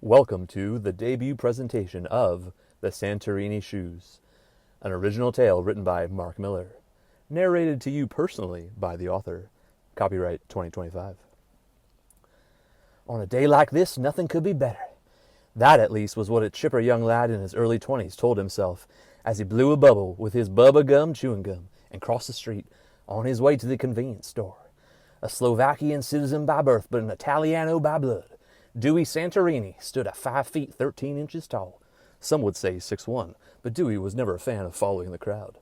Welcome to the debut presentation of the Santorini Shoes, an original tale written by Mark Miller, narrated to you personally by the author. Copyright 2025. On a day like this, nothing could be better. That, at least, was what a chipper young lad in his early 20s told himself as he blew a bubble with his Bubba Gum chewing gum and crossed the street on his way to the convenience store. A Slovakian citizen by birth, but an Italiano by blood, Dewey Santorini stood at 5 feet 13 inches tall. Some would say 6'1", but Dewey was never a fan of following the crowd.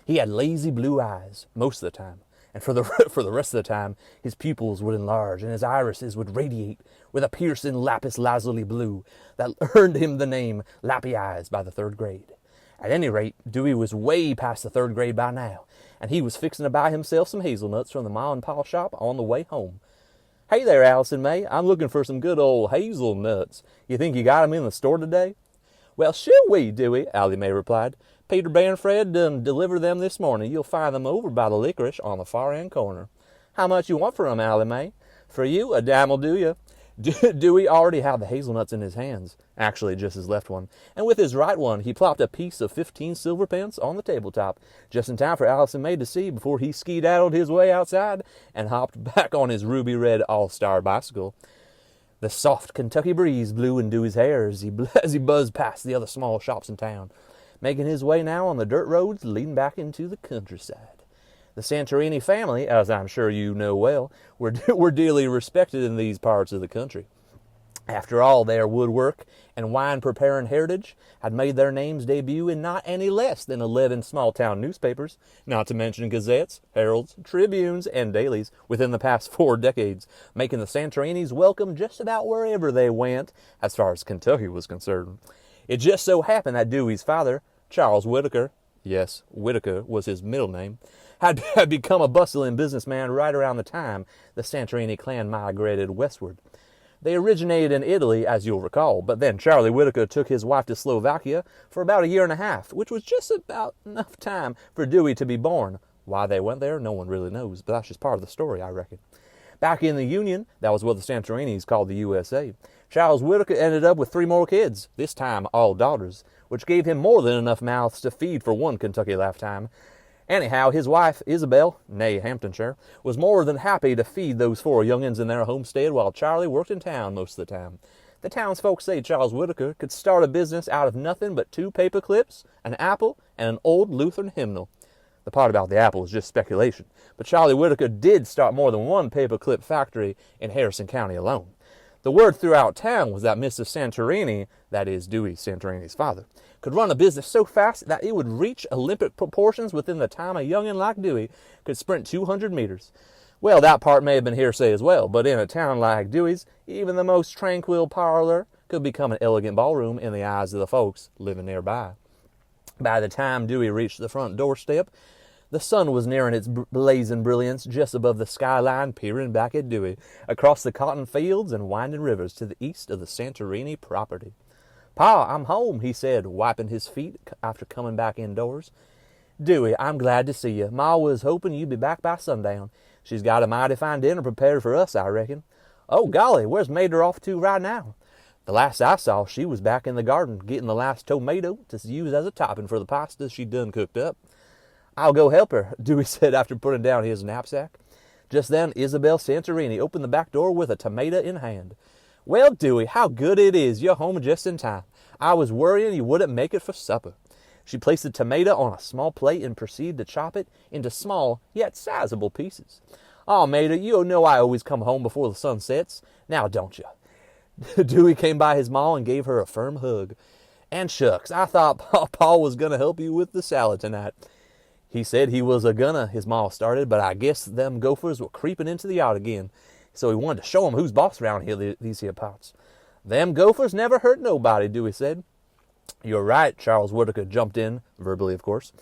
He had lazy blue eyes most of the time, and for the rest of the time, his pupils would enlarge and his irises would radiate with a piercing lapis lazuli blue that earned him the name Lappy Eyes by the 3rd grade. At any rate, Dewey was way past the 3rd grade by now, and he was fixing to buy himself some hazelnuts from the Ma and Pa shop on the way home. "Hey there, Allison May. I'm looking for some good old hazelnuts. You think you got 'em in the store today?" "Well, sure we, Dewey," Allie Mae replied. "Peter Banfred done delivered them this morning. You'll find them over by the licorice on the far end corner." "How much you want for 'em, Allie Mae?" "For you, a dime'll do you." Dewey already had the hazelnuts in his hands, actually just his left one, and with his right one he plopped a piece of 15 silver pence on the tabletop, just in time for Allison May to see before he skedaddled his way outside and hopped back on his ruby-red all-star bicycle. The soft Kentucky breeze blew in Dewey's hair as he buzzed past the other small shops in town, making his way now on the dirt roads leading back into the countryside. The Santorini family, as I'm sure you know well, were dearly respected in these parts of the country. After all, their woodwork and wine-preparing heritage had made their names debut in not any less than 11 small-town newspapers, not to mention gazettes, heralds, tribunes, and dailies within the past 4 decades, making the Santorinis welcome just about wherever they went, as far as Kentucky was concerned. It just so happened that Dewey's father, Charles Whitaker, yes, Whitaker was his middle name, had become a bustling businessman right around the time the Santorini clan migrated westward. They originated in Italy, as you'll recall, but then Charlie Whitaker took his wife to Slovakia for about a year and a half, which was just about enough time for Dewey to be born. Why they went there, no one really knows, but that's just part of the story, I reckon. Back in the Union, that was what the Santorinis called the USA, Charles Whitaker ended up with 3 more kids, this time all daughters, which gave him more than enough mouths to feed for one Kentucky lifetime. Anyhow, his wife, Isabel, née Hamptonshire, was more than happy to feed those 4 young'uns in their homestead while Charlie worked in town most of the time. The townsfolk say Charles Whitaker could start a business out of nothing but 2 paper clips, an apple, and an old Lutheran hymnal. The part about the apple is just speculation, but Charlie Whitaker did start more than 1 paper clip factory in Harrison County alone. The word throughout town was that Mr. Santorini, that is Dewey Santorini's father, could run a business so fast that it would reach Olympic proportions within the time a youngin' like Dewey could sprint 200 meters. Well, that part may have been hearsay as well, but in a town like Dewey's, even the most tranquil parlor could become an elegant ballroom in the eyes of the folks living nearby. By the time Dewey reached the front doorstep, the sun was nearing its blazing brilliance just above the skyline, peering back at Dewey, across the cotton fields and winding rivers to the east of the Santorini property. "Pa, I'm home," he said, wiping his feet after coming back indoors. "Dewey, I'm glad to see you. Ma was hoping you'd be back by sundown. She's got a mighty fine dinner prepared for us, I reckon." "Oh, golly, where's Mater off to right now?" "The last I saw, she was back in the garden getting the last tomato to use as a topping for the pasta she done cooked up." "I'll go help her," Dewey said after putting down his knapsack. Just then, Isabel Santorini opened the back door with a tomato in hand. "Well, Dewey, how good it is you're home just in time. I was worrying you wouldn't make it for supper." She placed the tomato on a small plate and proceeded to chop it into small, yet sizable pieces. "Oh, Mater, you know I always come home before the sun sets. Now, don't you?" Dewey came by his ma and gave her a firm hug. "And shucks, I thought Pa was going to help you with the salad tonight." "He said he was a-gonna," his ma started, "but I guess them gophers were creeping into the yard again, so he wanted to show 'em who's boss around here, these here parts." "Them gophers never hurt nobody," Dewey said. "You're right," Charles Whitaker jumped in, verbally of course.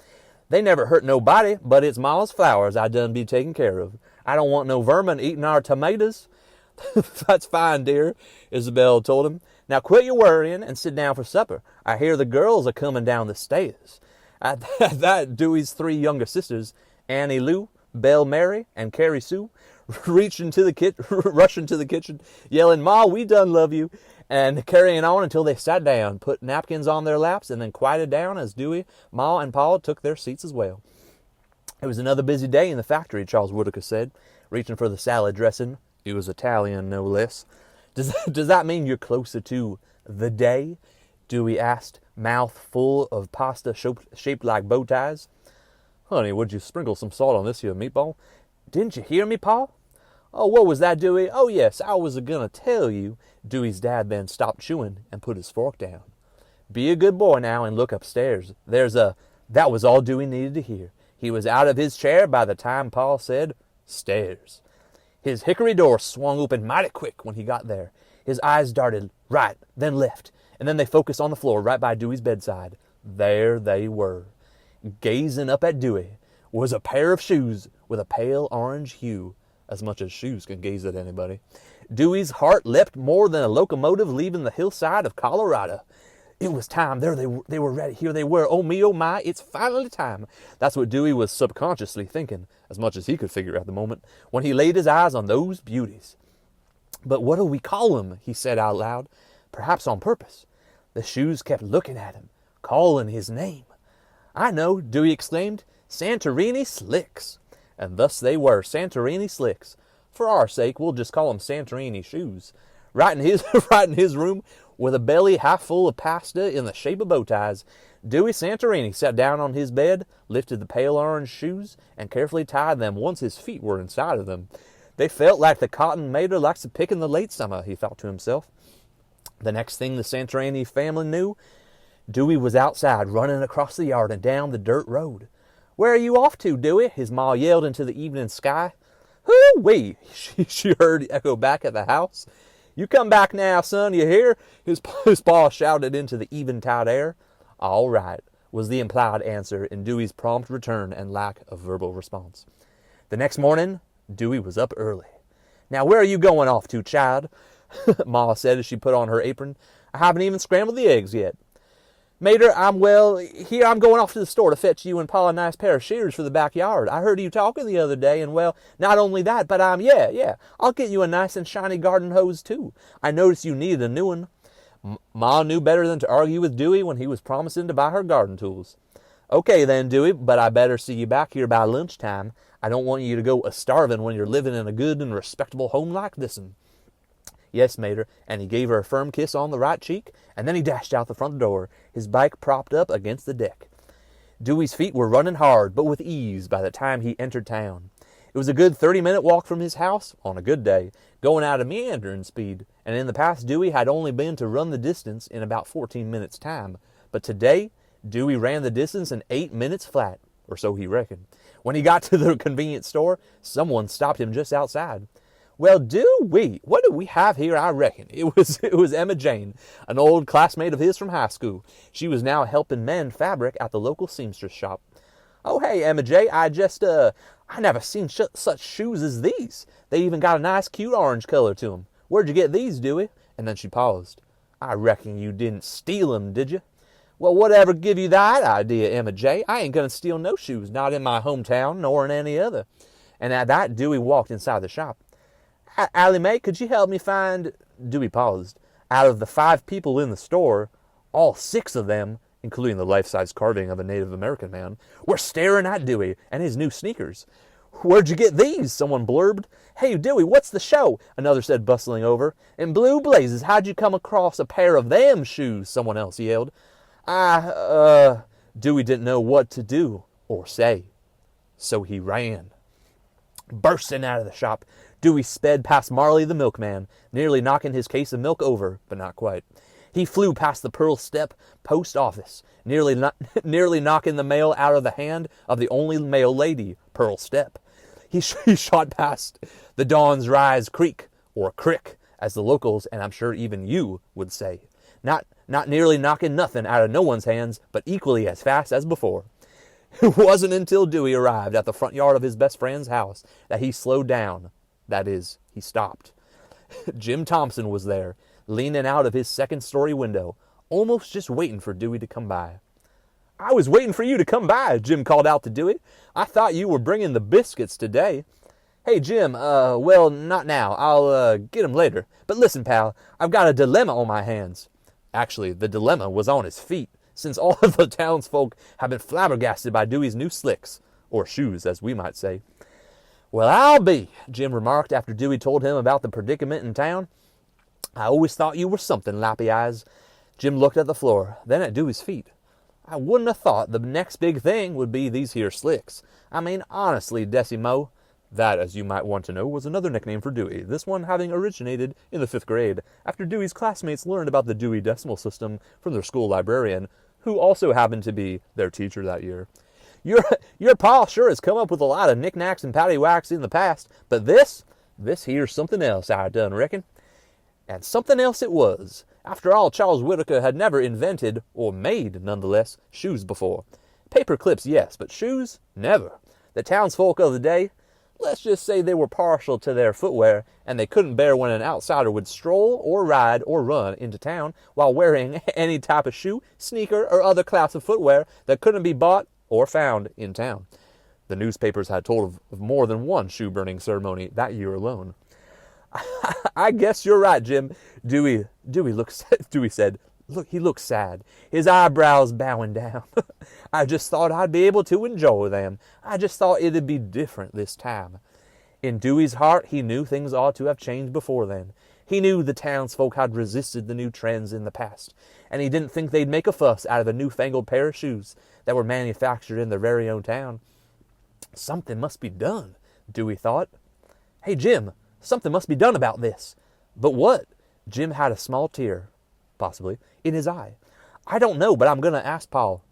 "They never hurt nobody, but it's Ma's flowers I done be taking care of. I don't want no vermin eating our tomatoes." "That's fine, dear," Isabel told him. "Now quit your worrying and sit down for supper. I hear the girls are coming down the stairs." At that, Dewey's 3 younger sisters, Annie Lou, Belle Mary, and Carrie Sue, rushed into the kitchen, yelling, "Ma, we done love you," and carrying on until they sat down, put napkins on their laps, and then quieted down as Dewey, Ma, and Pa took their seats as well. It was another busy day in the factory, Charles Whitaker said, reaching for the salad dressing. He was Italian, no less. Does that mean you're closer to the day? Dewey asked, mouth full of pasta shaped like bow ties. Honey, would you sprinkle some salt on this here meatball? Didn't you hear me, Pa? Oh, what was that, Dewey? Oh, yes, I was gonna tell you. Dewey's dad then stopped chewing and put his fork down. Be a good boy now and look upstairs. That was all Dewey needed to hear. He was out of his chair by the time Pa said, stairs. His hickory door swung open mighty quick when he got there. His eyes darted right, then left, and then they focused on the floor right by Dewey's bedside. There they were. Gazing up at Dewey was a pair of shoes with a pale orange hue, as much as shoes can gaze at anybody. Dewey's heart leapt more than a locomotive leaving the hillside of Colorado. It was time. There they were ready. Here they were. Oh me, oh my, it's finally time. That's what Dewey was subconsciously thinking, as much as he could figure at the moment, when he laid his eyes on those beauties. But what'll we call them? He said out loud, perhaps on purpose. The shoes kept looking at him, calling his name. I know, Dewey exclaimed, Santorini Slicks. And thus they were, Santorini Slicks. For our sake, we'll just call them Santorini Shoes. Right in his room, with a belly half full of pasta in the shape of bow ties, Dewey Santorini sat down on his bed, lifted the pale orange shoes, and carefully tied them once his feet were inside of them. They felt like the cotton mater likes to pick in the late summer, he thought to himself. The next thing the Santorini family knew, Dewey was outside, running across the yard and down the dirt road. Where are you off to, Dewey? His ma yelled into the evening sky. Hoo-wee, she heard echo back at the house. You come back now, son, you hear? His pa shouted into the eventide air. All right, was the implied answer in Dewey's prompt return and lack of verbal response. The next morning, Dewey was up early. Now, where are you going off to, child? Ma said as she put on her apron. I haven't even scrambled the eggs yet. Mater, I'm going off to the store to fetch you and Pa a nice pair of shears for the backyard. I heard you talking the other day, and well, not only that, but I'll get you a nice and shiny garden hose, too. I noticed you needed a new one. Ma knew better than to argue with Dewey when he was promising to buy her garden tools. Okay then, Dewey, but I better see you back here by lunchtime. I don't want you to go a-starving when you're living in a good and respectable home like this'n. Yes, Mater, and he gave her a firm kiss on the right cheek, and then he dashed out the front door, his bike propped up against the deck. Dewey's feet were running hard, but with ease by the time he entered town. It was a good 30-minute walk from his house, on a good day, going at a meandering speed, and in the past Dewey had only been to run the distance in about 14 minutes' time. But today, Dewey ran the distance in 8 minutes flat, or so he reckoned. When he got to the convenience store, someone stopped him just outside. Well, Dewey, what do we have here, I reckon? It was Emma Jane, an old classmate of his from high school. She was now helping mend fabric at the local seamstress shop. Oh, hey, Emma J, I never seen such shoes as these. They even got a nice, cute orange color to 'em. Where'd you get these, Dewey? And then she paused. I reckon you didn't steal 'em, did you? Well, whatever give you that idea, Emma J? I ain't gonna steal no shoes, not in my hometown, nor in any other. And at that, Dewey walked inside the shop. Allie Mae, could you help me find... Dewey paused. Out of the 5 people in the store, all 6 of them, including the life-size carving of a Native American man, were staring at Dewey and his new sneakers. Where'd you get these? Someone blurbed. Hey, Dewey, what's the show? Another said, bustling over. In blue blazes, how'd you come across a pair of them shoes? Someone else yelled. Dewey didn't know what to do or say, so he ran. Bursting out of the shop, Dewey sped past Marley the milkman, nearly knocking his case of milk over, but not quite. He flew past the Pearl Step post office, nearly knocking the mail out of the hand of the only mail lady, Pearl Step. He shot past the Dawn's Rise Creek, or Crick, as the locals, and I'm sure even you, would say. Not nearly knocking nothing out of no one's hands, but equally as fast as before. It wasn't until Dewey arrived at the front yard of his best friend's house that he slowed down. That is, he stopped. Jim Thompson was there, leaning out of his second-story window, almost just waiting for Dewey to come by. I was waiting for you to come by, Jim called out to Dewey. I thought you were bringing the biscuits today. Hey, Jim, well, not now. I'll, get him later. But listen, pal, I've got a dilemma on my hands. Actually, the dilemma was on his feet, since all of the townsfolk have been flabbergasted by Dewey's new slicks, or shoes, as we might say. Well, I'll be, Jim remarked after Dewey told him about the predicament in town. I always thought you were something, Lappy Eyes. Jim looked at the floor, then at Dewey's feet. I wouldn't have thought the next big thing would be these here slicks. I mean, honestly, Decimo. That, as you might want to know, was another nickname for Dewey, this one having originated in the 5th grade, after Dewey's classmates learned about the Dewey Decimal System from their school librarian, who also happened to be their teacher that year. Your pa sure has come up with a lot of knickknacks and paddywhacks in the past, but this here's something else, I done reckon. And something else it was. After all, Charles Whittaker had never invented, or made, nonetheless, shoes before. Paper clips, yes, but shoes? Never. The townsfolk of the day, let's just say they were partial to their footwear, and they couldn't bear when an outsider would stroll or ride or run into town while wearing any type of shoe, sneaker, or other class of footwear that couldn't be bought or found in town. The newspapers had told of more than one shoe-burning ceremony that year alone. I guess you're right, Jim. Dewey said, Look, he looks sad, his eyebrows bowing down. I just thought I'd be able to enjoy them. I just thought it'd be different this time. In Dewey's heart, he knew things ought to have changed before then. He knew the townsfolk had resisted the new trends in the past, and he didn't think they'd make a fuss out of a newfangled pair of shoes that were manufactured in their very own town. Something must be done, Dewey thought. Hey, Jim, something must be done about this. But what? Jim had a small tear, possibly, in his eye. I don't know, but I'm going to ask Paul.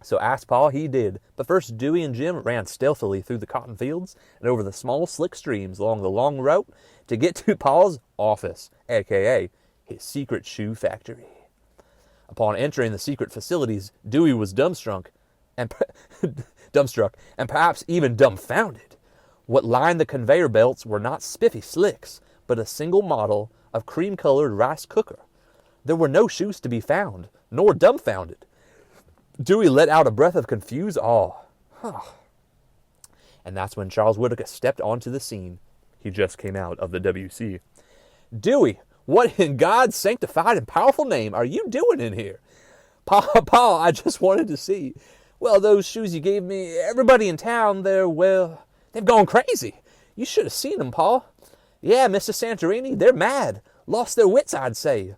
So ask Paul he did. But first Dewey and Jim ran stealthily through the cotton fields and over the small, slick streams along the long route to get to Paul's office, a.k.a. his secret shoe factory. Upon entering the secret facilities, Dewey was dumbstruck and perhaps even dumbfounded. What lined the conveyor belts were not spiffy slicks, but a single model of cream-colored rice cooker. There were no shoes to be found, nor dumbfounded. Dewey let out a breath of confused awe. And that's when Charles Whittaker stepped onto the scene. He just came out of the WC. Dewey, what in God's sanctified and powerful name are you doing in here? Pa, I just wanted to see. Well, those shoes you gave me, everybody in town, they've gone crazy. You should have seen them, Pa. Yeah, Mr. Santorini, they're mad. Lost their wits, I'd say.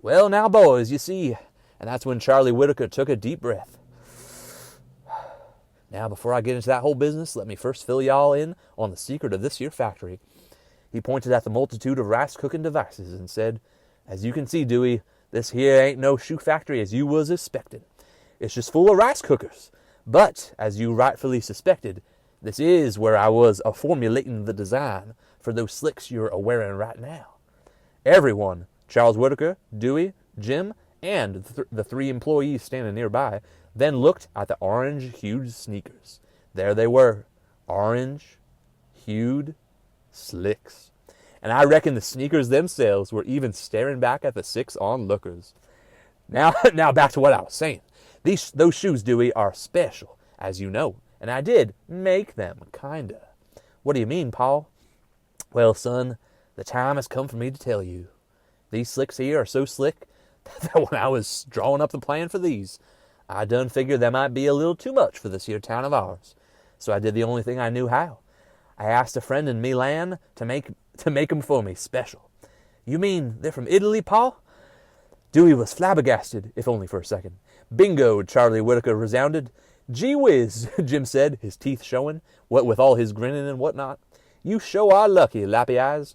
Well, now, boys, you see. And that's when Charlie Whittaker took a deep breath. Now, before I get into that whole business, let me first fill y'all in on the secret of this here factory. He pointed at the multitude of rice-cooking devices and said, As you can see, Dewey, this here ain't no shoe factory as you was expecting. It's just full of rice cookers. But, as you rightfully suspected, this is where I was formulating the design for those slicks you're wearing right now. Everyone, Charles Whittaker, Dewey, Jim, and the 3 employees standing nearby, then looked at the orange-hued sneakers. There they were, orange-hued slicks. And I reckon the sneakers themselves were even staring back at the 6 onlookers. Now back to what I was saying. Those shoes, Dewey, are special, as you know, and I did make them, kinda. What do you mean, Paul? Well, son, the time has come for me to tell you. These slicks here are so slick that when I was drawing up the plan for these, I done figured they might be a little too much for this here town of ours. So I did the only thing I knew how. I asked a friend in Milan to make 'em for me, special. You mean they're from Italy, Paul? Dewey was flabbergasted, if only for a second. Bingo, Charlie Whittaker resounded. Gee whiz, Jim said, his teeth showing, what with all his grinning and whatnot. You sure are lucky, Lappy Eyes.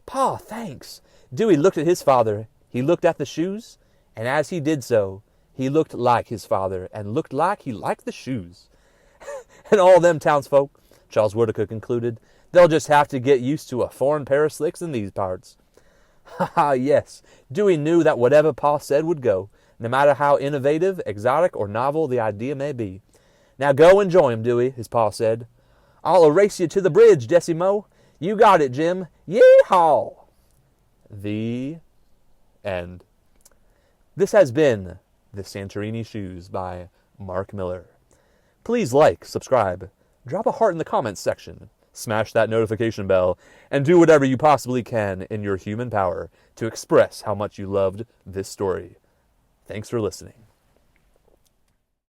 Pa, thanks. Dewey looked at his father. He looked at the shoes, and as he did so, he looked like his father, and looked like he liked the shoes. And all them townsfolk, Charles Whittaker concluded, they'll just have to get used to a foreign pair of slicks in these parts. Ha, yes, Dewey knew that whatever Pa said would go, no matter how innovative, exotic, or novel the idea may be. Now go and join him, Dewey, his Pa said. I'll race you to the bridge, Decimo. You got it, Jim. Yee-haw! The end. This has been The Santorini Shoes by Mark Miller. Please like, subscribe, drop a heart in the comments section, smash that notification bell, and do whatever you possibly can in your human power to express how much you loved this story. Thanks for listening.